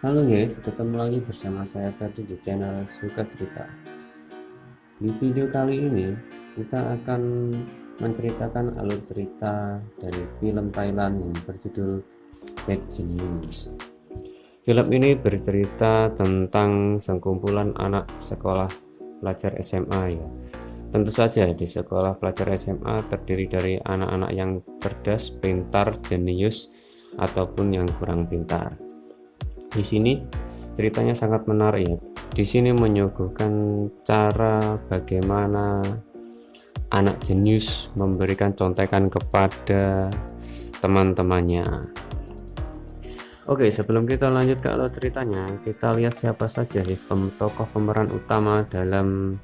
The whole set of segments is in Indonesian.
Halo guys, ketemu lagi bersama saya Ferdi di channel Suka Cerita. Di video kali ini kita akan menceritakan alur cerita dari film Thailand yang berjudul Bad Genius. Film ini bercerita tentang sekumpulan anak sekolah pelajar SMA ya. Tentu saja di sekolah pelajar SMA terdiri dari anak-anak yang cerdas, pintar, jenius, ataupun yang kurang pintar. Di sini ceritanya sangat menarik ya. Di sini menyuguhkan cara bagaimana anak jenius memberikan contekan kepada teman-temannya. Oke, sebelum kita lanjut ke alur ceritanya, kita lihat siapa saja sih tokoh pemeran utama dalam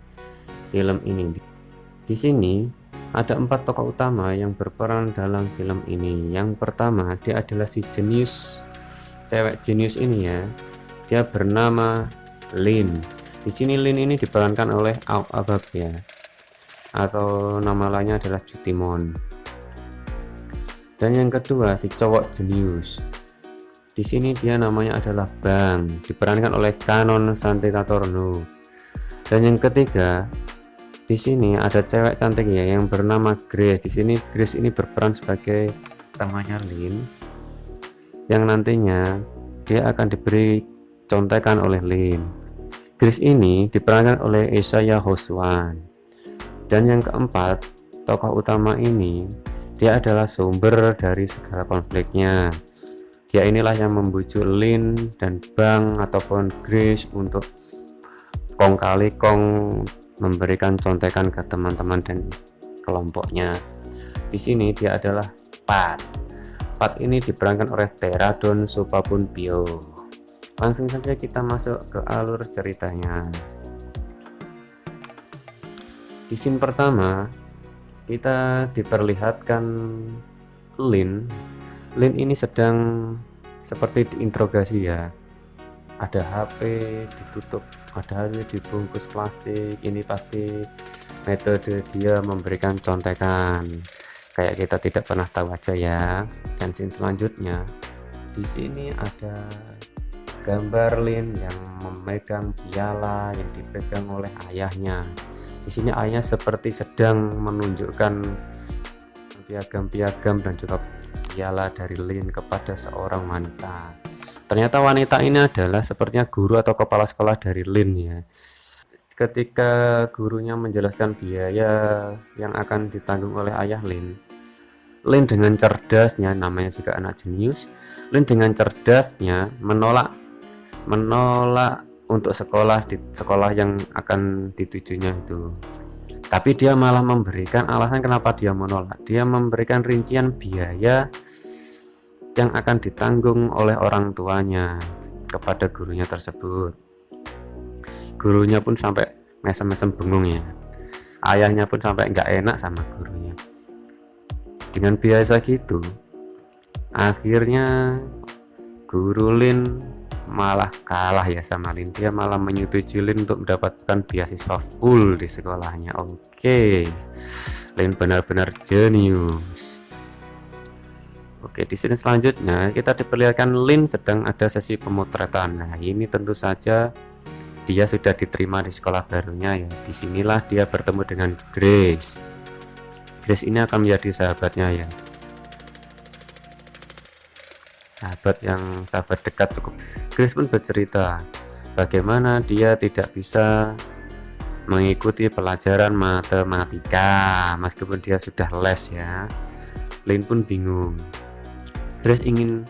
film ini. Di sini ada 4 tokoh utama yang berperan dalam film ini. Yang pertama, dia adalah si jenius, cewek jenius ini ya. Dia bernama Lin. Di sini Lin ini diperankan oleh Auk Abab ya, atau nama lainnya adalah Jutimon. Dan yang kedua, si cowok jenius. Di sini dia namanya adalah Bang, diperankan oleh Kanon Santikatorno. Dan yang ketiga, di sini ada cewek cantik ya yang bernama Grace. Di sini Grace ini berperan sebagai temannya Lin, yang nantinya dia akan diberi contekan oleh Lin. Grace ini diperankan oleh Isaya Hoswan. Dan yang keempat, tokoh utama ini dia adalah sumber dari segala konfliknya. Dia inilah yang membujuk Lin dan Bang ataupun Grace untuk kong kali kong memberikan contekan ke teman-teman dan kelompoknya. Di sini dia adalah Pat. Pat ini diperankan oleh Teradon Supapunpio. Langsung saja kita masuk ke alur ceritanya. Di scene pertama kita diperlihatkan Lin. Lin ini sedang seperti diinterogasi ya. Ada HP ditutup, ada HP dibungkus plastik. Ini pasti metode dia memberikan contekan. Kayak kita tidak pernah tahu aja ya. Dan scene selanjutnya, di sini ada gambar Lin yang memegang piala yang dipegang oleh ayahnya. Di sini ayahnya seperti sedang menunjukkan piagam-piagam dan juga piala dari Lin kepada seorang wanita. Ternyata wanita ini adalah sepertinya guru atau kepala sekolah dari Lin ya. Ketika gurunya menjelaskan biaya yang akan ditanggung oleh ayah Lin, Lin dengan cerdasnya, namanya juga anak jenius, Lin dengan cerdasnya menolak untuk sekolah di sekolah yang akan ditujunya itu. Tapi dia malah memberikan alasan kenapa dia menolak. Dia memberikan rincian biaya yang akan ditanggung oleh orang tuanya kepada gurunya tersebut. Gurunya pun sampai mesem-mesem bengong ya. Ayahnya pun sampai nggak enak sama gurunya. Dengan biasa gitu, akhirnya guru Lin malah kalah ya sama Lin. Dia malah menyetujui Lin untuk mendapatkan beasiswa full di sekolahnya. Oke, Lin benar-benar jenius. Oke, di sini selanjutnya kita diperlihatkan Lin sedang ada sesi pemotretan. Nah, ini tentu saja dia sudah diterima di sekolah barunya ya. Disinilah dia bertemu dengan Grace. Grace ini akan menjadi sahabatnya ya. Sahabat dekat cukup. Grace pun bercerita bagaimana dia tidak bisa mengikuti pelajaran matematika meskipun dia sudah les ya. Lin pun bingung. Grace ingin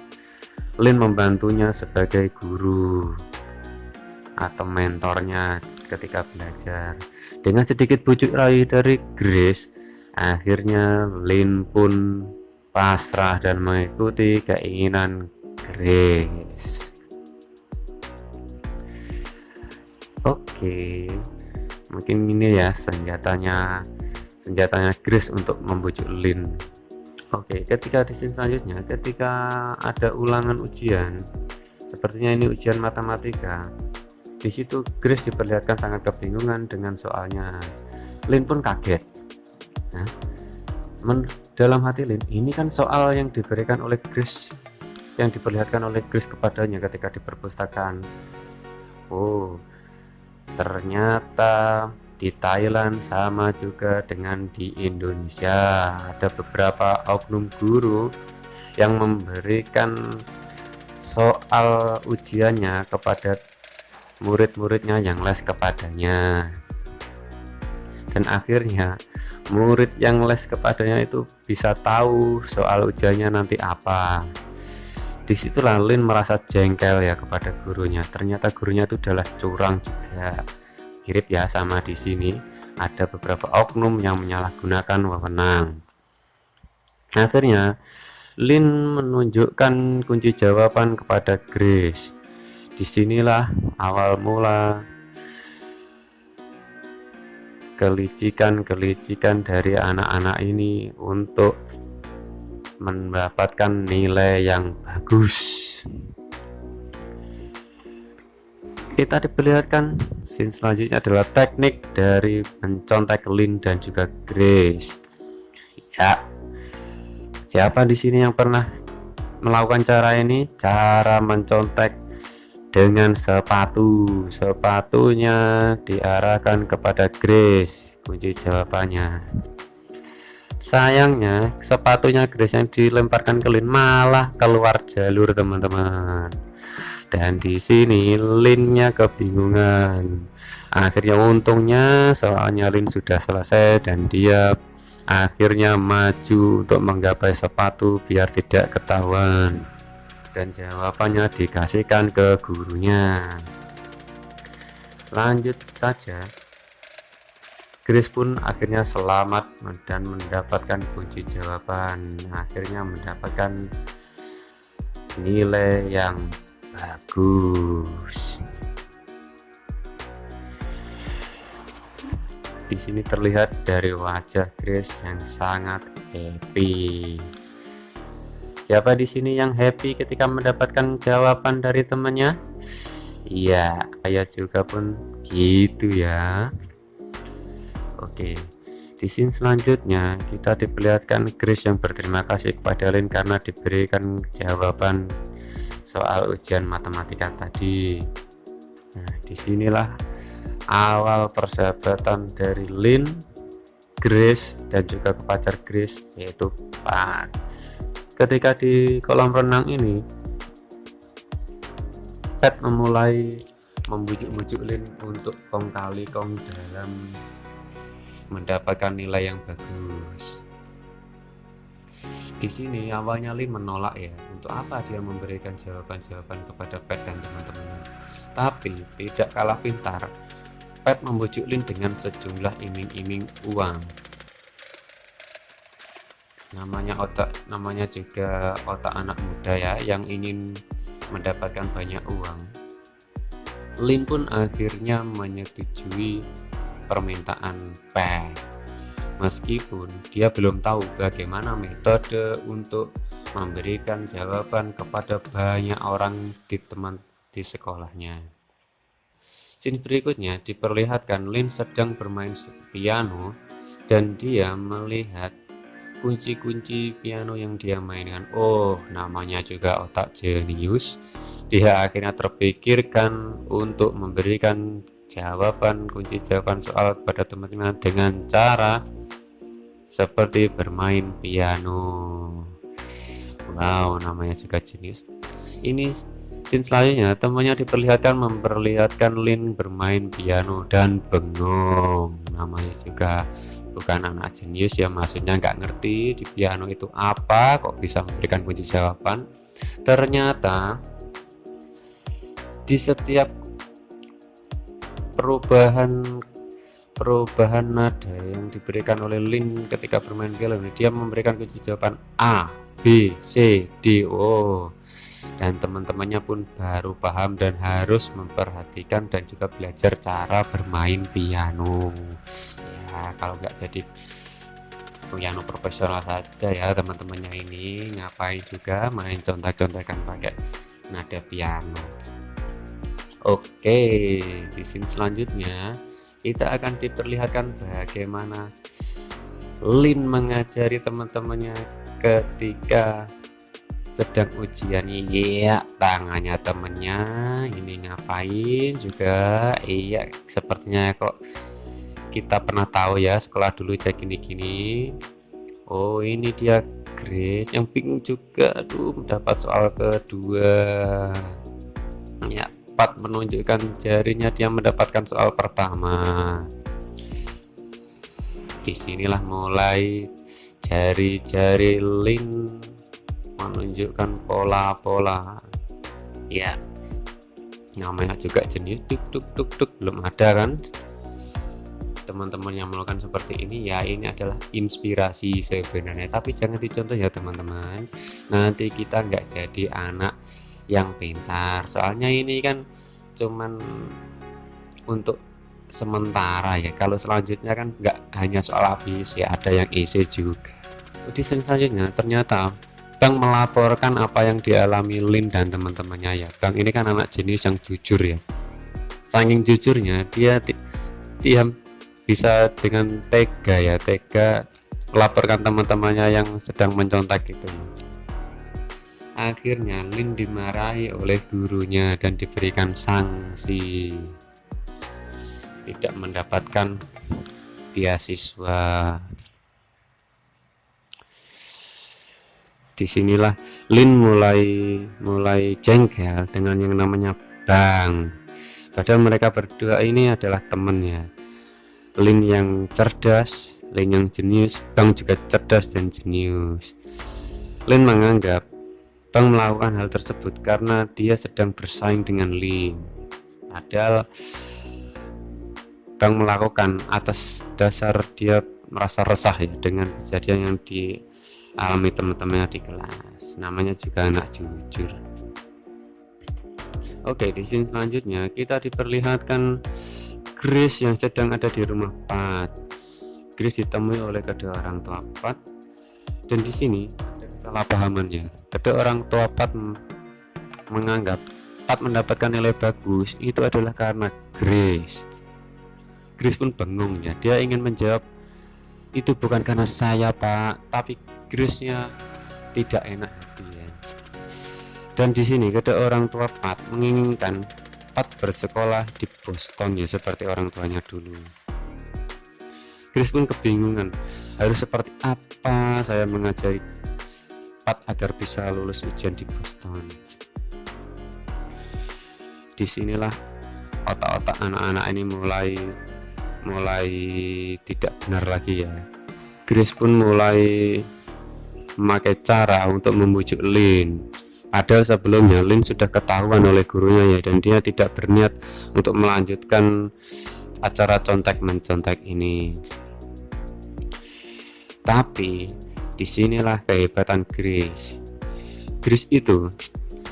Lin membantunya sebagai guru atau mentornya ketika belajar. Dengan sedikit bujuk rayu dari Grace, akhirnya Lin pun pasrah dan mengikuti keinginan Grace. Oke, mungkin ini ya senjatanya Grace untuk membujuk Lin. Oke, ketika di scene selanjutnya, ketika ada ulangan ujian, sepertinya ini ujian matematika. Di situ Grace diperlihatkan sangat kebingungan dengan soalnya. Lin pun kaget. Nah, dalam hati Lin, ini kan soal yang diberikan oleh Grace yang diperlihatkan oleh Grace kepadanya ketika di perpustakaan. Oh, ternyata di Thailand sama juga dengan di Indonesia, ada beberapa oknum guru yang memberikan soal ujiannya kepada murid-muridnya yang les kepadanya, dan akhirnya murid yang les kepadanya itu bisa tahu soal ujiannya nanti apa. Disitulah Lin merasa jengkel ya kepada gurunya. Ternyata gurunya itu adalah curang juga. Mirip ya sama di sini, ada beberapa oknum yang menyalahgunakan wewenang. Akhirnya Lin menunjukkan kunci jawaban kepada Grace. Disinilah awal mula kelicikan dari anak-anak ini untuk mendapatkan nilai yang bagus. Kita diperlihatkan scene selanjutnya adalah teknik dari mencontek Lin dan juga Grace. Ya, siapa di sini yang pernah melakukan cara ini? Cara mencontek dengan sepatu. Sepatunya diarahkan kepada Grace. Kunci jawabannya. Sayangnya sepatunya Grace yang dilemparkan ke Lin malah keluar jalur, teman-teman. Dan di sini Linnya kebingungan. Akhirnya untungnya soalnya Lin sudah selesai dan dia akhirnya maju untuk menggapai sepatu biar tidak ketahuan. Dan jawabannya dikasihkan ke gurunya. Lanjut saja. Grace pun akhirnya selamat dan mendapatkan kunci jawaban. Akhirnya mendapatkan nilai yang bagus. Di sini terlihat dari wajah Grace yang sangat happy. Siapa di sini yang happy ketika mendapatkan jawaban dari temannya? Iya, saya juga pun gitu ya. Oke, di scene selanjutnya kita diperlihatkan Grace yang berterima kasih kepada Lin karena diberikan jawaban soal ujian matematika tadi. Nah, disinilah awal persahabatan dari Lin, Grace, dan juga pacar Grace yaitu Pat. Ketika di kolam renang ini, Pat memulai membujuk-bujuk Lin untuk kong kali kong dalam mendapatkan nilai yang bagus. Di sini awalnya Lin menolak ya, untuk apa dia memberikan jawaban-jawaban kepada Pat dan teman-temannya. Tapi tidak kalah pintar, Pat membujuk Lin dengan sejumlah iming-iming uang. Namanya juga otak anak muda ya, yang ingin mendapatkan banyak uang. Lin pun akhirnya menyetujui permintaan Pat, meskipun dia belum tahu bagaimana metode untuk memberikan jawaban kepada banyak orang di sekolahnya. Scene berikutnya diperlihatkan Lin sedang bermain piano dan dia melihat kunci-kunci piano yang dia mainkan. Oh, namanya juga otak jenius. Dia akhirnya terpikirkan untuk memberikan kunci jawaban soal pada teman-teman dengan cara seperti bermain piano. Wow, namanya juga jenius. Ini scene selanjutnya, temannya memperlihatkan Lin bermain piano dan bengong. Namanya juga bukan anak jenius ya, maksudnya nggak ngerti di piano itu apa, kok bisa memberikan kunci jawaban. Ternyata di setiap perubahan nada yang diberikan oleh Lin ketika bermain piano, dia memberikan kunci jawaban A, B, C, D, O. Dan teman-temannya pun baru paham dan harus memperhatikan dan juga belajar cara bermain piano. Ya, kalau nggak jadi piano profesional saja ya teman-temannya ini, ngapain juga main contek-contekan pakai nada piano. Oke, di scene selanjutnya kita akan diperlihatkan bagaimana Lin mengajari teman-temannya ketika sedang ujian. Iya, tangannya temennya ini ngapain juga. Iya, sepertinya kok kita pernah tahu ya, sekolah dulu aja gini-gini. Oh, ini dia Grace yang bingung juga. Aduh, mendapat soal kedua. Ya, Pat menunjukkan jarinya, dia mendapatkan soal pertama. Disinilah mulai jari-jari Lin menunjukkan pola-pola. Ya, namanya juga jenius. Duk belum ada kan teman-teman yang melakukan seperti ini. Ya, ini adalah inspirasi sebenarnya, tapi jangan dicontoh ya teman-teman, nanti kita nggak jadi anak yang pintar. Soalnya ini kan cuman untuk sementara ya, kalau selanjutnya kan nggak hanya soal habis ya, ada yang isi juga. Di selanjutnya ternyata Bang melaporkan apa yang dialami Lin dan teman-temannya ya. Bang ini kan anak jenius yang jujur ya, saking jujurnya dia bisa dengan tega melaporkan teman-temannya yang sedang mencontak itu. Akhirnya Lin dimarahi oleh gurunya dan diberikan sanksi, tidak mendapatkan beasiswa. Disinilah Lin mulai jengkel dengan yang namanya Bang, padahal mereka berdua ini adalah temannya. Lin yang cerdas, Lin yang jenius, Bang juga cerdas dan jenius. Lin menganggap Bang melakukan hal tersebut karena dia sedang bersaing dengan Lin, padahal Bang melakukan atas dasar dia merasa resah ya dengan kejadian yang dialami teman-temannya di kelas. Namanya juga anak jujur. Oke, di scene selanjutnya kita diperlihatkan Grace yang sedang ada di rumah Pat. Grace ditemui oleh kedua orang tua Pat, dan di sini ada kesalahpahamannya. Kedua orang tua Pat menganggap Pat mendapatkan nilai bagus itu adalah karena Grace. Grace pun bingung ya, dia ingin menjawab itu bukan karena saya Pak, tapi Grace-nya tidak enak hati ya. Dan di sini kedua orang tua Pat menginginkan Pat bersekolah di Boston ya, seperti orang tuanya dulu. Grace pun kebingungan, harus seperti apa saya mengajari Pat agar bisa lulus ujian di Boston. Disinilah otak-otak anak-anak ini mulai tidak benar lagi ya. Grace pun mulai memakai cara untuk membujuk Lin. Padahal sebelumnya Lin sudah ketahuan oleh gurunya ya, dan dia tidak berniat untuk melanjutkan acara contek-mencontek ini. Tapi disinilah kehebatan Grace. Grace itu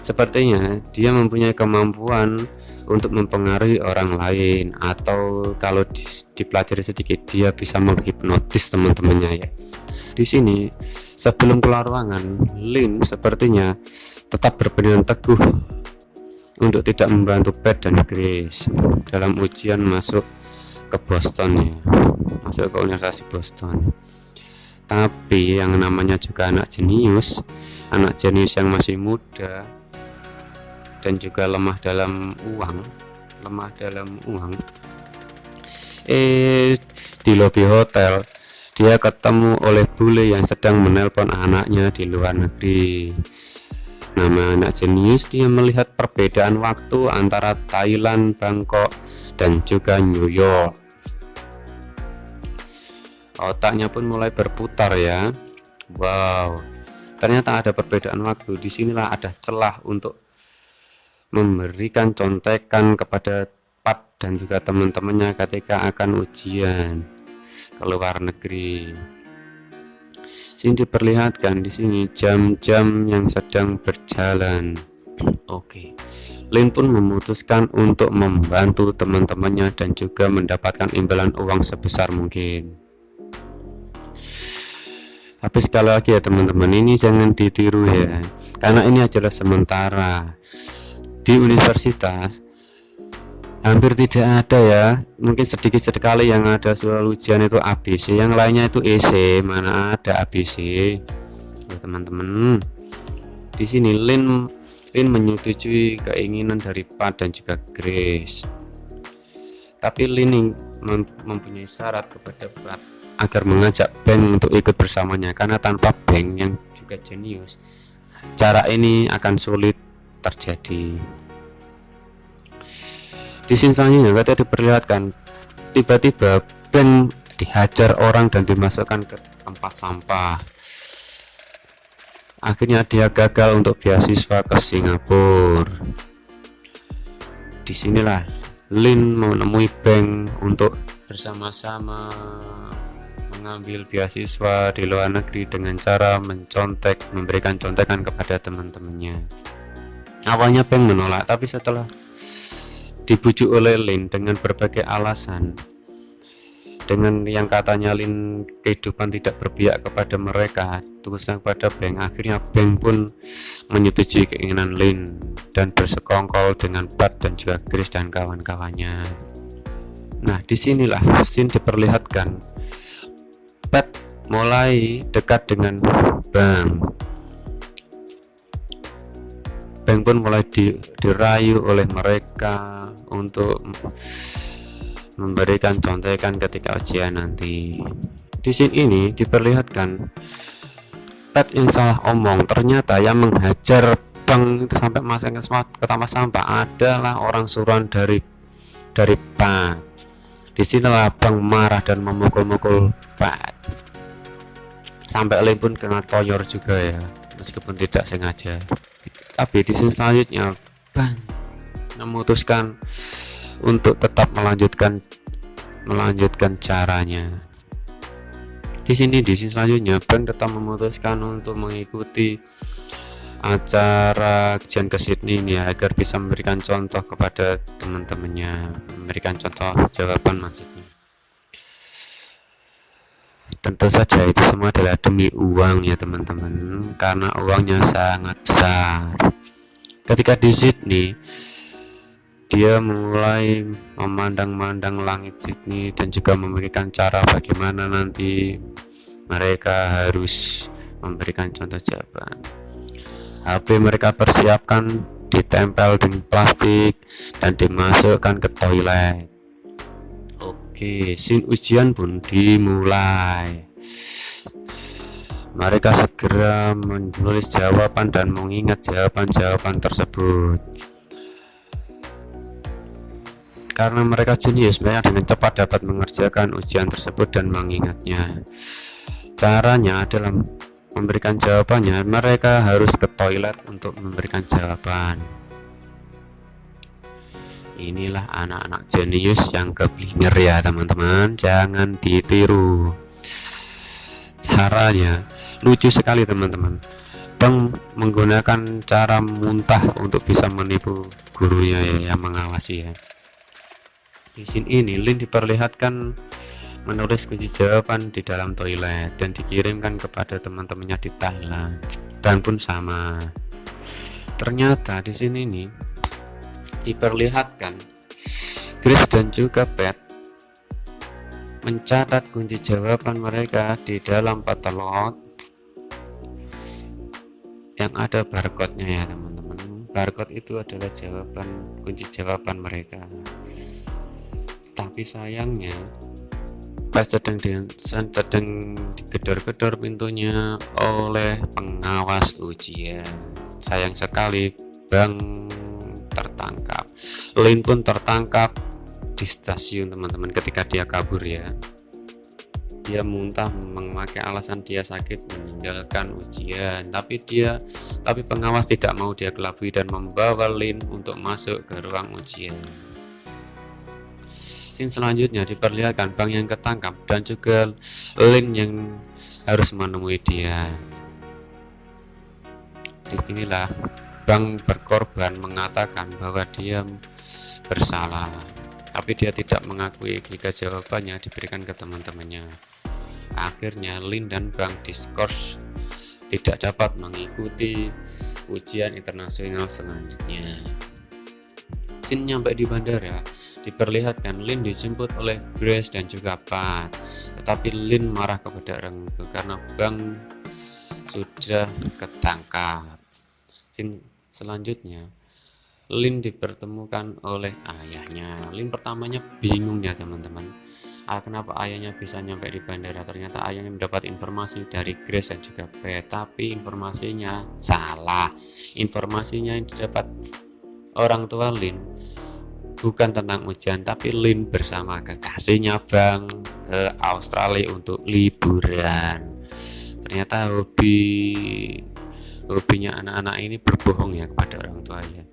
sepertinya dia mempunyai kemampuan untuk mempengaruhi orang lain, atau kalau dipelajari sedikit dia bisa menghipnotis teman-temannya ya. Di sini sebelum keluar ruangan, Lin sepertinya tetap berpegang teguh untuk tidak membantu Pat dan Grace dalam ujian masuk ke Boston ya, masuk ke Universitas Boston. Tapi yang namanya juga anak jenius yang masih muda dan juga lemah dalam uang, di lobi hotel dia ketemu oleh bule yang sedang menelpon anaknya di luar negeri. Nama anak jenius, dia melihat perbedaan waktu antara Thailand, Bangkok, dan juga New York. Otaknya pun mulai berputar ya. Wow, ternyata ada perbedaan waktu. Disinilah ada celah untuk memberikan contekan kepada Pat dan juga teman-temannya ketika akan ujian ke luar negeri. Sini diperlihatkan di sini jam-jam yang sedang berjalan. Oke. Lin pun memutuskan untuk membantu teman-temannya dan juga mendapatkan imbalan uang sebesar mungkin. Tapi sekali lagi ya teman-teman, ini jangan ditiru ya, karena ini adalah sementara. Di universitas hampir tidak ada ya, mungkin sedikit sekali yang ada soal ujian itu ABC, yang lainnya itu EC, mana ada ABC ya teman-teman. Di sini Lin menyetujui keinginan dari Pat dan juga Grace. Tapi Lin mempunyai syarat kepada Pat agar mengajak Beng untuk ikut bersamanya, karena tanpa Beng yang juga jenius, cara ini akan sulit terjadi. Di sini selanjutnya kita diperlihatkan tiba-tiba Beng dihajar orang dan dimasukkan ke tempat sampah. Akhirnya dia gagal untuk beasiswa ke Singapura. Disinilah Lin menemui Beng untuk bersama-sama mengambil beasiswa di luar negeri dengan cara memberikan contekan kepada teman-temannya. Awalnya Beng menolak, tapi setelah dibujuk oleh Lin dengan berbagai alasan, dengan yang katanya Lin kehidupan tidak berpihak kepada mereka, tugasnya kepada Beng, akhirnya Beng pun menyetujui keinginan Lin dan bersekongkol dengan Pat dan juga Grace dan kawan-kawannya. Nah, disinilah scene diperlihatkan Pat mulai dekat dengan Beng. Beng pun mulai dirayu oleh mereka untuk memberikan contekan ketika ujian nanti. Di scene ini diperlihatkan Pat yang salah omong, ternyata yang menghajar Beng itu sampai masuk ke tempat sampah adalah orang suruhan dari Pat. Disinilah Beng marah dan memukul-mukul Pat. Sampai Lin pun kena toyor juga ya, meskipun tidak sengaja. Tapi di sini selanjutnya Beng memutuskan untuk tetap melanjutkan caranya. Di sini selanjutnya Beng tetap memutuskan untuk mengikuti acara ujian ke Sydney ini agar bisa memberikan contoh kepada teman-temannya, memberikan contoh jawaban maksudnya. Tentu saja itu semua adalah demi uang ya teman-teman, karena uangnya sangat besar. Ketika di Sydney, dia mulai memandang-mandang langit Sydney dan juga memikirkan cara bagaimana nanti mereka harus memberikan contoh jawaban. HP mereka persiapkan ditempel dengan plastik dan dimasukkan ke toilet. Oke, scene ujian pun dimulai. Mereka segera menulis jawaban dan mengingat jawaban-jawaban tersebut. Karena mereka jenius, mereka dengan cepat dapat mengerjakan ujian tersebut dan mengingatnya. Caranya adalah memberikan jawabannya, mereka harus ke toilet untuk memberikan jawaban. Inilah anak-anak jenius yang keblinger ya teman-teman, jangan ditiru. Caranya lucu sekali teman-teman. Beng menggunakan cara muntah untuk bisa menipu gurunya ya, yang mengawasi ya. Di sini ini Lin diperlihatkan menulis kunci jawaban di dalam toilet dan dikirimkan kepada teman-temannya di Thailand. Dan pun sama. Ternyata di sini nih diperlihatkan Grace dan juga Pat mencatat kunci jawaban mereka di dalam patelot yang ada barcode-nya ya teman-teman. Barcode itu adalah kunci jawaban mereka. Tapi sayangnya pas sedang digedor-gedor pintunya oleh pengawas ujian. Sayang sekali Beng tertangkap. Lin pun tertangkap di stasiun teman-teman ketika dia kabur ya. Dia muntah memakai alasan dia sakit meninggalkan ujian, tapi pengawas tidak mau dia kelabui dan membawa Lin untuk masuk ke ruang ujian. Scene selanjutnya diperlihatkan Bang yang ketangkap dan juga Lin yang harus menemui dia. Disinilah Bang berkorban mengatakan bahwa dia bersalah, tapi dia tidak mengakui jika jawabannya diberikan ke teman-temannya. Akhirnya Lin dan Bang diskors tidak dapat mengikuti ujian internasional selanjutnya. Scene nyampe di bandara, diperlihatkan Lin dijemput oleh Grace dan juga Pat, tetapi Lin marah kepada orang itu karena Bang sudah ketangkap. scene selanjutnya, Lin dipertemukan oleh ayahnya. Lin pertamanya bingung ya teman-teman, kenapa ayahnya bisa nyampe di bandara. Ternyata ayahnya mendapat informasi dari Grace dan juga Beth, tapi informasinya salah. Informasinya yang didapat orang tua Lin bukan tentang ujian, tapi Lin bersama kekasihnya Bang ke Australia untuk liburan. Ternyata hobinya anak-anak ini berbohong ya kepada orang tua ya.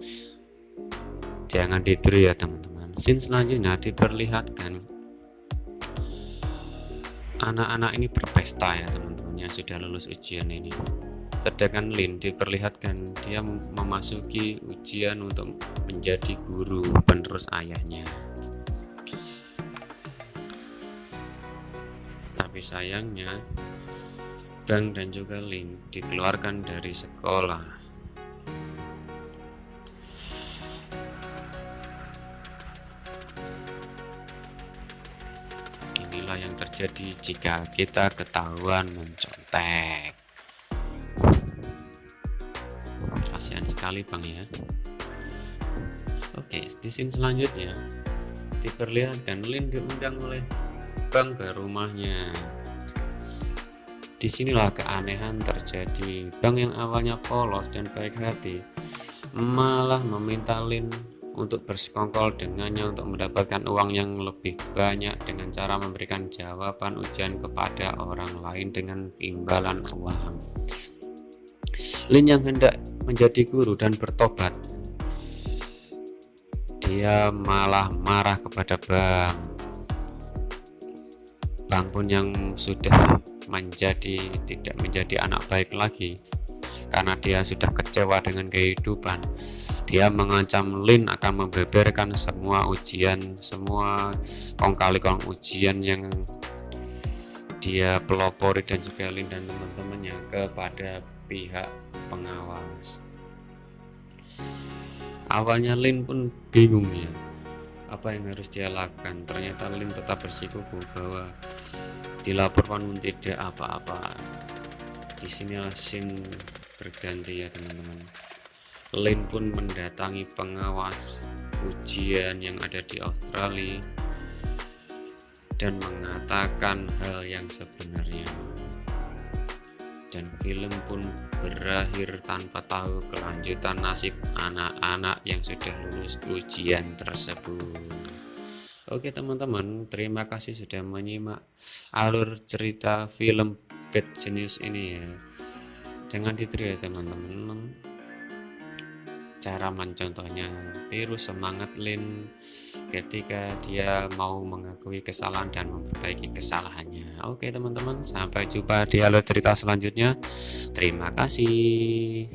Jangan ditiru ya teman-teman. Scene selanjutnya diperlihatkan anak-anak ini berpesta ya teman-teman, yang sudah lulus ujian ini. Sedangkan Lin diperlihatkan dia memasuki ujian untuk menjadi guru penerus ayahnya. Tapi sayangnya Bang dan juga Lin dikeluarkan dari sekolah. Inilah yang terjadi jika kita ketahuan mencontek. Kasihan sekali Bang ya. Oke, di scene selanjutnya diperlihatkan Lin diundang oleh Bang ke rumahnya. Disinilah keanehan terjadi. Bang yang awalnya polos dan baik hati malah meminta Lin untuk bersekongkol dengannya untuk mendapatkan uang yang lebih banyak dengan cara memberikan jawaban ujian kepada orang lain dengan imbalan uang. Lin yang hendak menjadi guru dan bertobat, dia malah marah kepada Bang. Bang pun yang sudah tidak menjadi anak baik lagi karena dia sudah kecewa dengan kehidupan. Dia mengancam Lin akan membeberkan semua ujian, semua kong kali ujian yang dia pelopori dan juga Lin dan teman-temannya kepada pihak pengawas. Awalnya Lin pun bingung ya, apa yang harus dia lakukan. Ternyata Lin tetap bersikukuh bahwa dilaporkan pun tidak apa-apa. Disinilah scene berganti ya teman-teman. Lin pun mendatangi pengawas ujian yang ada di Australia dan mengatakan hal yang sebenarnya. Dan film pun berakhir tanpa tahu kelanjutan nasib anak-anak yang sudah lulus ujian tersebut. Oke teman-teman, terima kasih sudah menyimak alur cerita film Bad Genius ini ya. Jangan ditiru ya teman-teman. Cara mencontohnya, tiru semangat Lin ketika dia mau mengakui kesalahan dan memperbaiki kesalahannya. Oke teman-teman, sampai jumpa di alur cerita selanjutnya. Terima kasih.